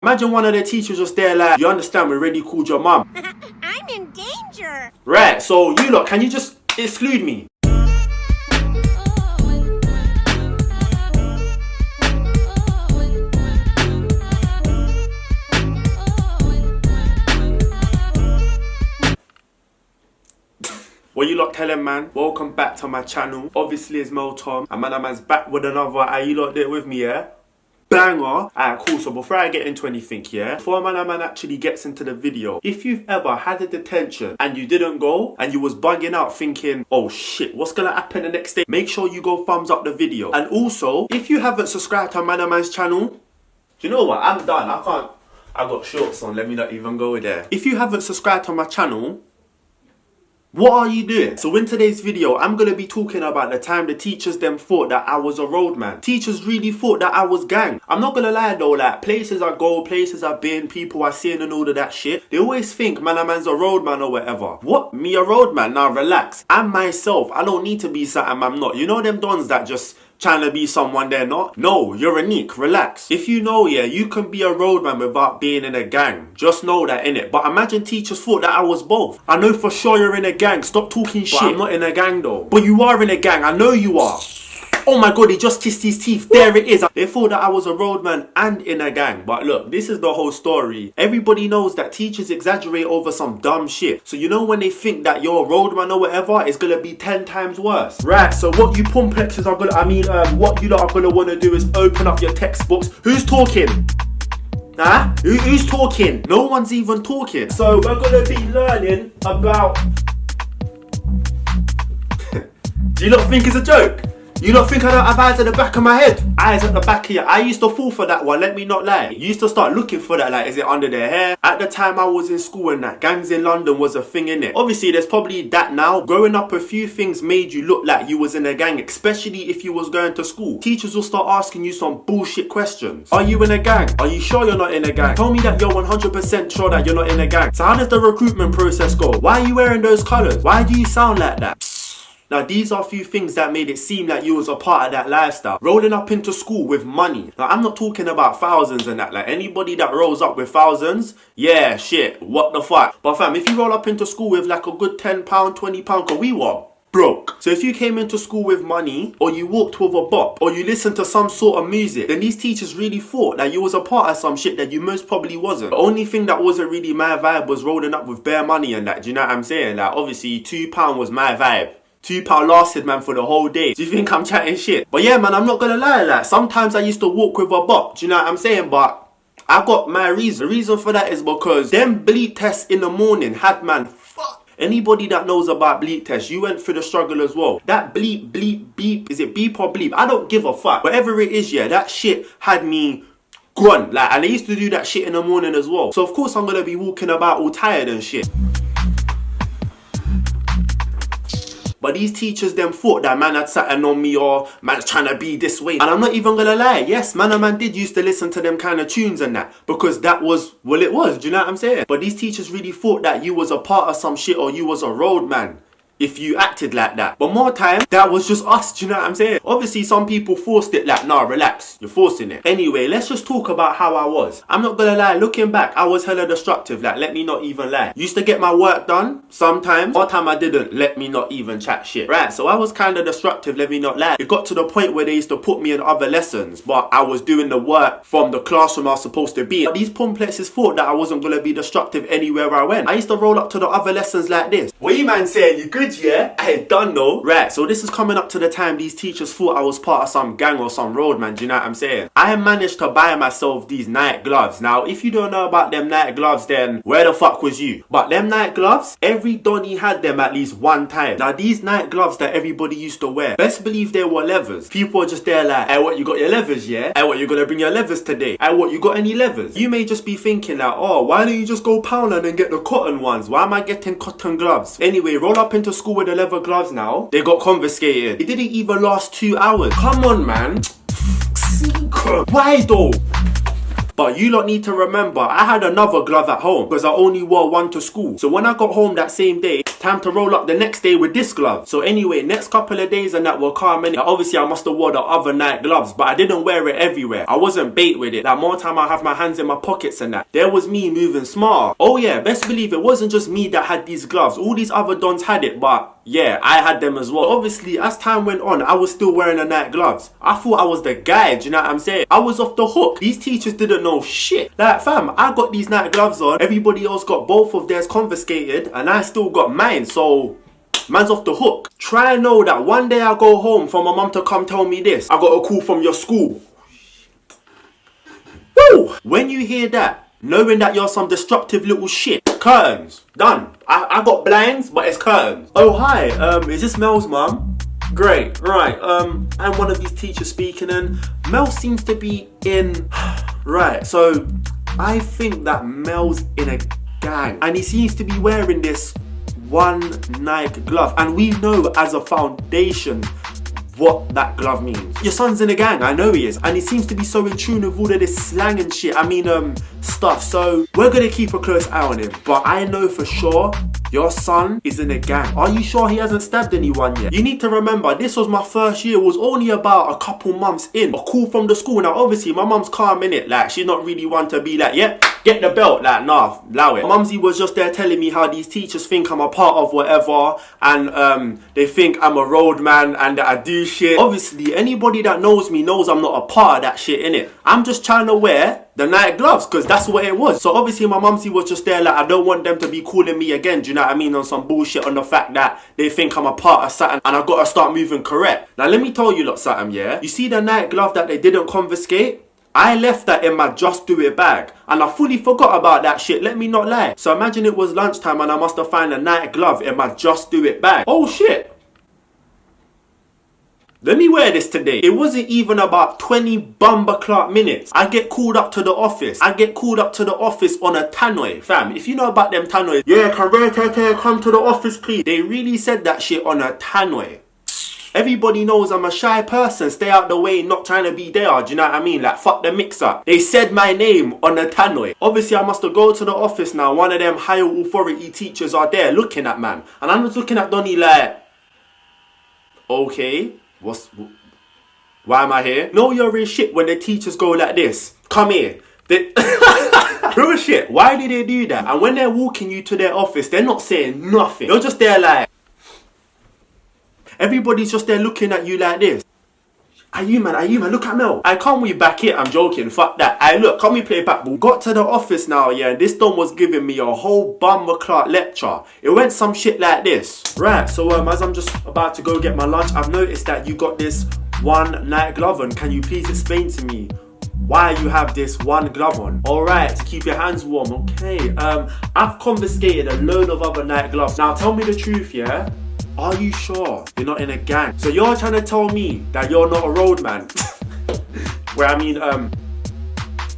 Imagine one of the teachers just there like, you understand, we already called your mum. I'm in danger. Right, so you lot, can you just exclude me? What you lot telling, man? Welcome back to my channel. Obviously it's Mo Tom, and man's back with another. Are you lot there with me, yeah? Banger. Alright, cool. So before I get into anything, yeah, before man actually gets into the video, if you've ever had a detention and you didn't go and you was bugging out thinking, oh shit, what's gonna happen the next day, make sure you go thumbs up the video. And also, if you haven't subscribed to man's channel, do you know what? I'm done. I got shorts on. Let me not even go there. If you haven't subscribed to my channel, what are you doing? So in today's video, I'm going to be talking about the time the teachers them thought that I was a roadman. Teachers really thought that I was gang. I'm not going to lie though, like places I go, places I've been, people I seen and all of that shit, they always think man's a roadman or whatever. What? Me a roadman? Now relax. I'm myself. I don't need to be something I'm not. You know them dons that just trying to be someone they're not? No, you're unique. Relax. If you know, yeah, you can be a roadman without being in a gang. Just know that, innit? But imagine teachers thought that I was both. I know for sure you're in a gang. Stop talking shit. But I'm not in a gang though. But you are in a gang. I know you are. Oh my god, he just kissed his teeth. There it is. They thought that I was a roadman and in a gang. But look, this is the whole story. Everybody knows that teachers exaggerate over some dumb shit. So you know when they think that you're a roadman or whatever, it's gonna be 10 times worse. Right, so what you pumplexes are gonna, what you lot are gonna wanna do is open up your textbooks. Who's talking? Huh? Who's talking? No one's even talking. So we're gonna be learning about... Do you lot think it's a joke? You don't think I don't have eyes at the back of my head? Eyes at the back here. I used to fall for that one, let me not lie. You used to start looking for that, like, is it under their hair? At the time I was in school and that, gangs in London was a thing, innit? Obviously, there's probably that now. Growing up, a few things made you look like you was in a gang, especially if you was going to school. Teachers will start asking you some bullshit questions. Are you in a gang? Are you sure you're not in a gang? Tell me that you're 100% sure that you're not in a gang. So how does the recruitment process go? Why are you wearing those colours? Why do you sound like that? Now these are a few things that made it seem like you was a part of that lifestyle. Rolling up into school with money. Now I'm not talking about thousands and that. Like anybody that rolls up with thousands, yeah, shit, what the fuck. But fam, if you roll up into school with like a good £10, £20, cause we were broke. So if you came into school with money, or you walked with a bop, or you listened to some sort of music, then these teachers really thought that you was a part of some shit that you most probably wasn't. The only thing that wasn't really my vibe was rolling up with bare money and that. Do you know what I'm saying? Like obviously £2 was my vibe. £2 lasted, man, for the whole day. Do you think I'm chatting shit? But yeah, man, I'm not gonna lie, like, sometimes I used to walk with a bop, do you know what I'm saying? But I got my reason. The reason for that is because them bleep tests in the morning had, man, fuck. Anybody that knows about bleep tests, you went through the struggle as well. That bleep, bleep, beep, is it beep or bleep? I don't give a fuck. Whatever it is, yeah, that shit had me grunt. Like, and I used to do that shit in the morning as well. So of course I'm gonna be walking about all tired and shit. But these teachers them thought that man had something on me or man's trying to be this way. And I'm not even gonna lie, yes, man did used to listen to them kind of tunes and that. Because that was, well it was, do you know what I'm saying? But these teachers really thought that you was a part of some shit or you was a roadman if you acted like that. But more time, that was just us, do you know what I'm saying? Obviously some people forced it like, nah, relax, you're forcing it. Anyway, let's just talk about how I was. I'm not gonna lie, looking back, I was hella destructive, like, let me not even lie. Used to get my work done, sometimes. One time I didn't, let me not even chat shit. Right, so I was kind of destructive, let me not lie. It got to the point where they used to put me in other lessons, but I was doing the work from the classroom I was supposed to be in. But these pumplexes thought that I wasn't gonna be destructive anywhere I went. I used to roll up to the other lessons like this. What you man saying, you good, yeah? I ain't done though. Right, so this is coming up to the time these teachers thought I was part of some gang or some roadman, do you know what I'm saying? I managed to buy myself these night gloves. Now, if you don't know about them night gloves, then where the fuck was you? But them night gloves, every Donny had them at least one time. Now, these night gloves that everybody used to wear, best believe they were leathers. People were just there like, hey, what, you got your leathers, yeah? Hey, what, you gonna bring your leathers today? Hey, what, you got any leathers? You may just be thinking like, oh, why don't you just go Poundland and get the cotton ones? Why am I getting cotton gloves? Anyway, roll up into school with the leather gloves now. They got confiscated. It didn't even last 2 hours. Come on, man. Why though? But you lot need to remember, I had another glove at home because I only wore one to school. So when I got home that same day, Time to roll up the next day with this glove. So anyway, next couple of days and that were calm. And obviously I must have wore the other night gloves, but I didn't wear it everywhere. I wasn't bait with it. Like more time I have my hands in my pockets and that. There was me moving smart. Oh yeah, best believe it wasn't just me that had these gloves. All these other dons had it, but yeah, I had them as well. Obviously, as time went on, I was still wearing the night gloves. I thought I was the guy, do you know what I'm saying? I was off the hook. These teachers didn't know shit. Like, fam, I got these night gloves on. Everybody else got both of theirs confiscated, and I still got mine, so man's off the hook. Try and know that one day I go home for my mum to come tell me this. I got a call from your school. Woo! When you hear that, knowing that you're some destructive little shit. Curtains. Done. I got blinds, but it's curtains. Oh, hi. Is this Mel's mum? Great. Right. I'm one of these teachers speaking, and Mel seems to be in... Right. So, I think that Mel's in a gang. And he seems to be wearing this one Nike glove. And we know as a foundation what that glove means. Your son's in a gang, I know he is, and he seems to be so in tune with all of this slang and shit, stuff, so we're gonna keep a close eye on him, but I know for sure your son is in a gang. Are you sure he hasn't stabbed anyone yet? You need to remember, this was my first year, it was only about a couple months in, a call from the school. Now obviously my mum's calm in it, like she's not really one to be like, yeah, get the belt, like nah, allow it. Mumsy was just there telling me how these teachers think I'm a part of whatever, and they think I'm a roadman and that I do shit. Obviously anybody that knows me knows I'm not a part of that shit, innit? I'm just trying to wear the night gloves because that's what it was. So obviously my mumsy was just there like, I don't want them to be calling me again, do you know what I mean, on some bullshit on the fact that they think I'm a part of something and I gotta start moving correct. Now let me tell you lot something, yeah? You see the night glove that they didn't confiscate? I left that in my Just Do It bag and I fully forgot about that shit, let me not lie. So imagine it was lunchtime and I must have found a night glove in my Just Do It bag. Oh shit. Let me wear this today. It wasn't even about 20 bumberclot minutes. I get called up to the office. I get called up to the office on a tannoy. Fam, if you know about them tannoys, yeah, come to the office please. They really said that shit on a tannoy. Everybody knows I'm a shy person, stay out the way, not trying to be there, do you know what I mean? Like, fuck the mix-up. They said my name on a tannoy. Obviously, I must have go to the office now. One of them higher authority teachers are there looking at man. And I'm just looking at Donnie like, okay. Why am I here? No, you're in shit when the teachers go like this. Come here. Real shit. Why did they do that? And when they're walking you to their office, they're not saying nothing. You're just there like... Everybody's just there looking at you like this. Are you man, look at Mel. I can't we back here, I'm joking, fuck that. Look, can we play back ball? Got to the office now, yeah, and this don was giving me a whole bumberclot lecture. It went some shit like this. Right, so as I'm just about to go get my lunch, I've noticed that you got this one night glove on. Can you please explain to me why you have this one glove on? Alright, to keep your hands warm, okay. I've confiscated a load of other night gloves. Now tell me the truth, yeah? Are you sure you're not in a gang? So you're trying to tell me that you're not a roadman?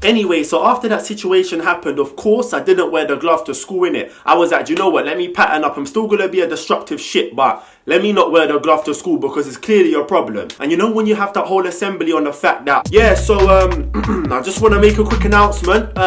Anyway, so after that situation happened, of course, I didn't wear the glove to school, innit? I was like, you know what, let me pattern up. I'm still gonna be a destructive shit, but let me not wear the glove to school because it's clearly a problem. And you know when you have that whole assembly on the fact that, yeah, so, I just want to make a quick announcement.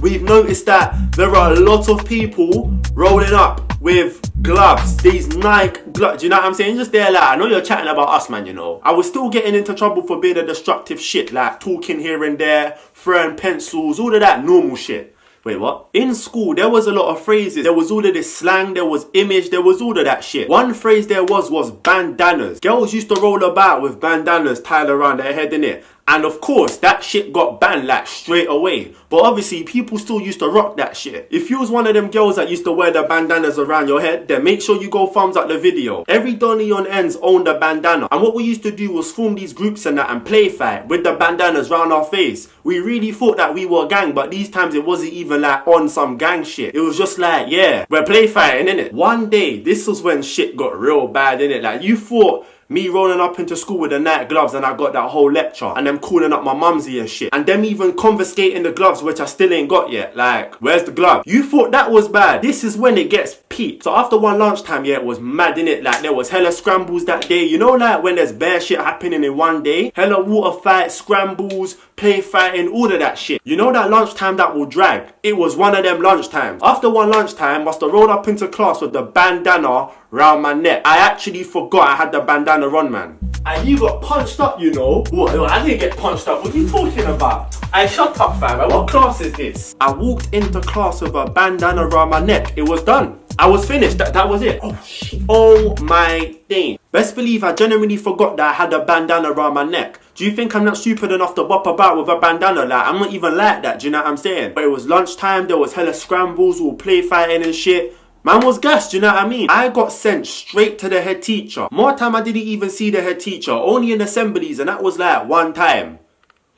We've noticed that there are a lot of people rolling up with gloves, these Nike gloves, do you know what I'm saying? Just there like, I know you're chatting about us, man, you know. I was still getting into trouble for being a destructive shit, like talking here and there, throwing pencils, all of that normal shit. Wait, what? In school, there was a lot of phrases. There was all of this slang, there was image, there was all of that shit. One phrase there was bandanas. Girls used to roll about with bandanas tied around their head, innit? And of course, that shit got banned like straight away. But obviously, people still used to rock that shit. If you was one of them girls that used to wear the bandanas around your head, then make sure you go thumbs up the video. Every Donny on ends owned a bandana. And what we used to do was form these groups and that and play fight with the bandanas round our face. We really thought that we were a gang, but these times it wasn't even like on some gang shit. It was just like, yeah, we're play fighting, innit? One day, this was when shit got real bad, innit? Like, you thought me rolling up into school with the night gloves and I got that whole lecture and them calling up my mumsy and shit and them even confiscating the gloves, which I still ain't got yet. Like, where's the glove? You thought that was bad. This is when it gets peaked. So after one lunchtime, yeah, it was mad, innit? Like, there was hella scrambles that day. You know, like when there's bare shit happening in one day, hella water fights, scrambles, play fighting, all of that shit. You know that lunchtime that will drag? It was one of them lunchtimes. After one lunchtime, must have rolled up into class with the bandana round my neck. I actually forgot I had the bandana on, man. And you got punched up, you know. What? I didn't get punched up. What are you talking about? Hey, shut up, fam. What class is this? I walked into class with a bandana around my neck. It was done. I was finished. That was it. Oh, shit. Oh, my thing. Best believe I genuinely forgot that I had a bandana around my neck. Do you think I'm not stupid enough to bop about with a bandana? Like, I'm not even like that. Do you know what I'm saying? But it was lunchtime. There was hella scrambles, all play fighting and shit. Man was gassed, you know what I mean? I got sent straight to the head teacher. More time I didn't even see the head teacher, only in assemblies, and that was like one time.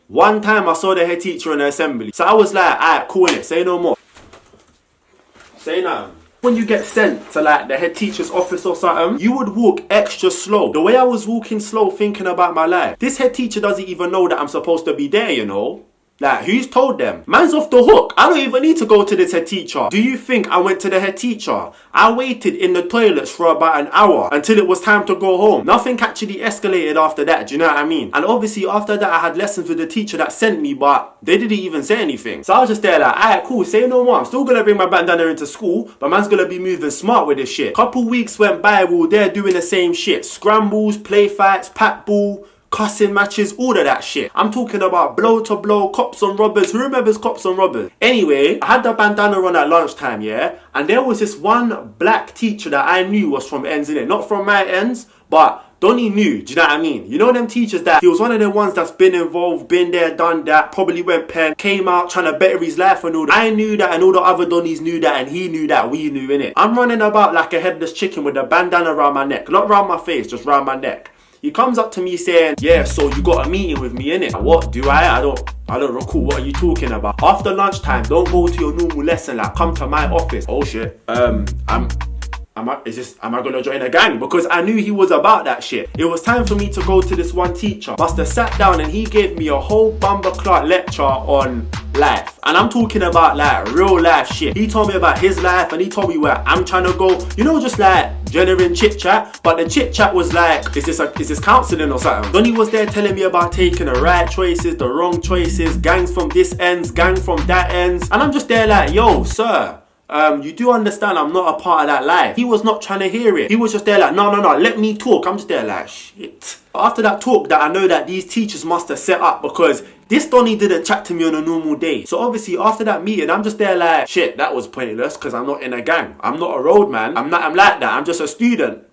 One time I saw the head teacher in the assembly. So I was like, alright, cool it, say no more. Say nothing. When you get sent to like the head teacher's office or something, you would walk extra slow. The way I was walking slow thinking about my life. This head teacher doesn't even know that I'm supposed to be there, you know? Like, who's told them? Man's off the hook. I don't even need to go to this head teacher. Do you think I went to the head teacher? I waited in the toilets for about an hour until it was time to go home. Nothing actually escalated after that, do you know what I mean? And obviously after that I had lessons with the teacher that sent me, but they didn't even say anything. So I was just there like, alright, cool, say no more. I'm still gonna bring my bandana into school, but man's gonna be moving smart with this shit. Couple weeks went by, we were there doing the same shit. Scrambles, play fights, pat ball, cussing matches, all of that shit. I'm talking about blow to blow, cops and robbers. Who remembers cops and robbers? Anyway, I had the bandana on at lunchtime, yeah? And there was this one black teacher that I knew was from ends, innit? Not from my ends, but Donnie knew, do you know what I mean? You know them teachers that he was one of the ones that's been involved, been there, done that, probably went pen, came out trying to better his life and all that. I knew that and all the other Donnies knew that and he knew that, we knew, innit? I'm running about like a headless chicken with a bandana around my neck. Not around my face, just around my neck. He comes up to me saying, yeah, so you got a meeting with me, innit? What do I? I don't recall. What are you talking about? After lunchtime, don't go to your normal lesson. Like, come to my office. Oh shit. Am I gonna join a gang? Because I knew he was about that shit. It was time for me to go to this one teacher. Must have sat down and he gave me a whole bumperclot lecture on life. And I'm talking about like real life shit. He told me about his life and he told me where I'm trying to go. You know, just like genuine chit chat. But the chit chat was like, is this counselling or something? Donnie was there telling me about taking the right choices, the wrong choices, gangs from this ends, gang from that ends. And I'm just there like, yo, sir. You do understand I'm not a part of that life. He was not trying to hear it. He was just there like, no, let me talk. I'm just there like, shit. After that talk that I know that these teachers must have set up because this Donnie didn't chat to me on a normal day. So obviously after that meeting, I'm just there like, shit, that was pointless because I'm not in a gang. I'm not a roadman. I'm like that. I'm just a student.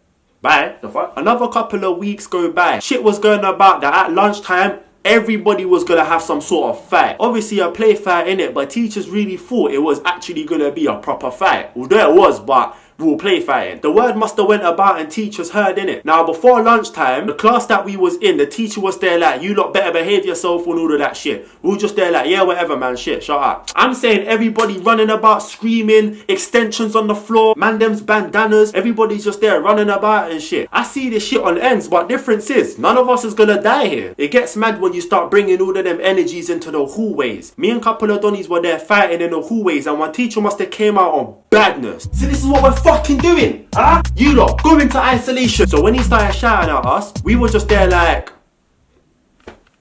Bye. The fuck? Another couple of weeks go by. Shit was going about that at lunchtime. Everybody was gonna have some sort of fight. Obviously a play fight in it, but teachers really thought it was actually gonna be a proper fight. Although it was, but we were play fighting. The word must have went about and teachers heard in it. Now before lunchtime, the class that we was in, the teacher was there like, you lot better behave yourself and all of that shit. We were just there like, yeah, whatever man, shit, shut up. I'm saying everybody running about, screaming, extensions on the floor, man them's bandanas, everybody's just there running about and shit. I see this shit on ends, but difference is, none of us is gonna die here. It gets mad when you start bringing all of them energies into the hallways. Me and a couple of Donnies were there fighting in the hallways and one teacher must have came out on badness. See, this is what we're fucking doing, huh? You lot, go into isolation. So when he started shouting at us, we were just there like,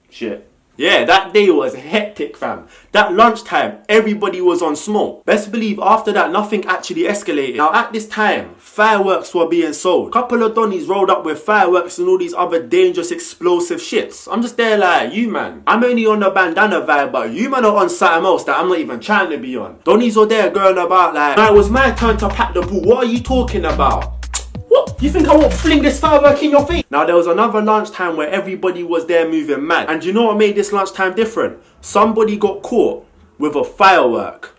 shit. Yeah, that day was hectic, fam. That lunchtime, everybody was on smoke. Best believe after that, nothing actually escalated. Now at this time, fireworks were being sold. Couple of Donnies rolled up with fireworks and all these other dangerous explosive shits. I'm just there like, you man, I'm only on the bandana vibe, but you man are on something else that I'm not even trying to be on. Donnies are there going about like, now it was my turn to pack the ball. What are you talking about? What? You think I won't fling this firework in your face? Now there was another lunchtime where everybody was there moving mad. And you know what made this lunchtime different? Somebody got caught with a firework.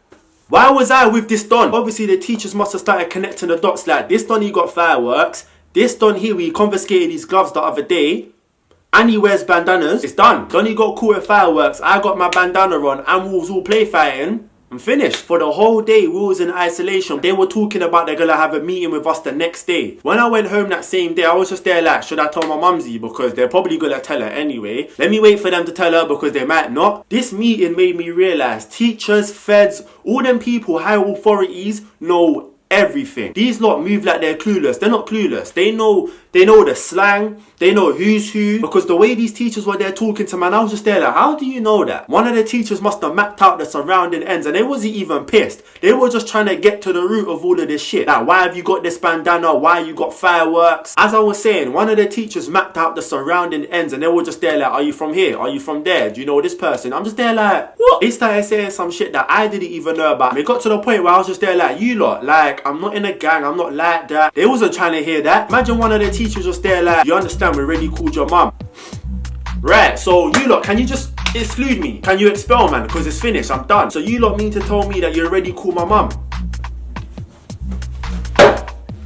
Why was I with this Don? Obviously the teachers must have started connecting the dots like, this Don he got fireworks. This Don here, we confiscated his gloves the other day. And he wears bandanas. It's done. Donnie got caught with fireworks. I got my bandana on and we was all play fighting. I'm finished. For the whole day, we was in isolation. They were talking about they're gonna have a meeting with us the next day. When I went home that same day, I was just there like, should I tell my mumsy? Because they're probably gonna tell her anyway. Let me wait for them to tell her because they might not. This meeting made me realise teachers, feds, all them people, high authorities know everything. These lot move like they're clueless. They're not clueless. They know the slang. They know who's who. Because the way these teachers were there talking to man, I was just there like, how do you know that? One of the teachers must have mapped out the surrounding ends and they wasn't even pissed. They were just trying to get to the root of all of this shit. Like, why have you got this bandana? Why you got fireworks? As I was saying, one of the teachers mapped out the surrounding ends and they were just there like, are you from here? Are you from there? Do you know this person? I'm just there like, what? They started saying some shit that I didn't even know about. And it got to the point where I was just there like, you lot, like, I'm not in a gang, I'm not like that. They wasn't trying to hear that. Imagine one of the teachers just there like, you understand, we already called your mum. Right, so you lot, can you just exclude me? Can you expel, man? Because it's finished, I'm done. So you lot mean to tell me that you already called my mum?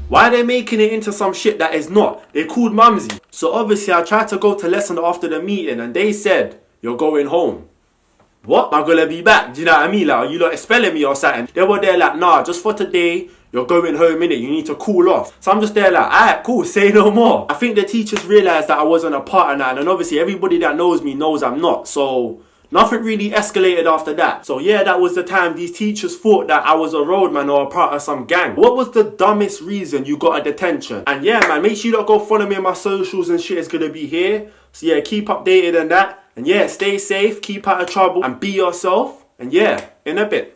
Why are they making it into some shit that is not? They called mumsy. So obviously I tried to go to lesson after the meeting and they said, you're going home. What? I'm gonna be back. Do you know what I mean? Like, are you lot expelling me or something? They were there like, nah, just for today, you're going home, innit? You need to cool off. So I'm just there like, alright, cool, say no more. I think the teachers realised that I wasn't a part of that. And obviously everybody that knows me knows I'm not. So nothing really escalated after that. So yeah, that was the time these teachers thought that I was a roadman or a part of some gang. What was the dumbest reason you got a detention? And yeah, man, make sure you don't go follow me on my socials and shit is gonna be here. So yeah, keep updated and that. And yeah, stay safe, keep out of trouble and be yourself. And yeah, in a bit.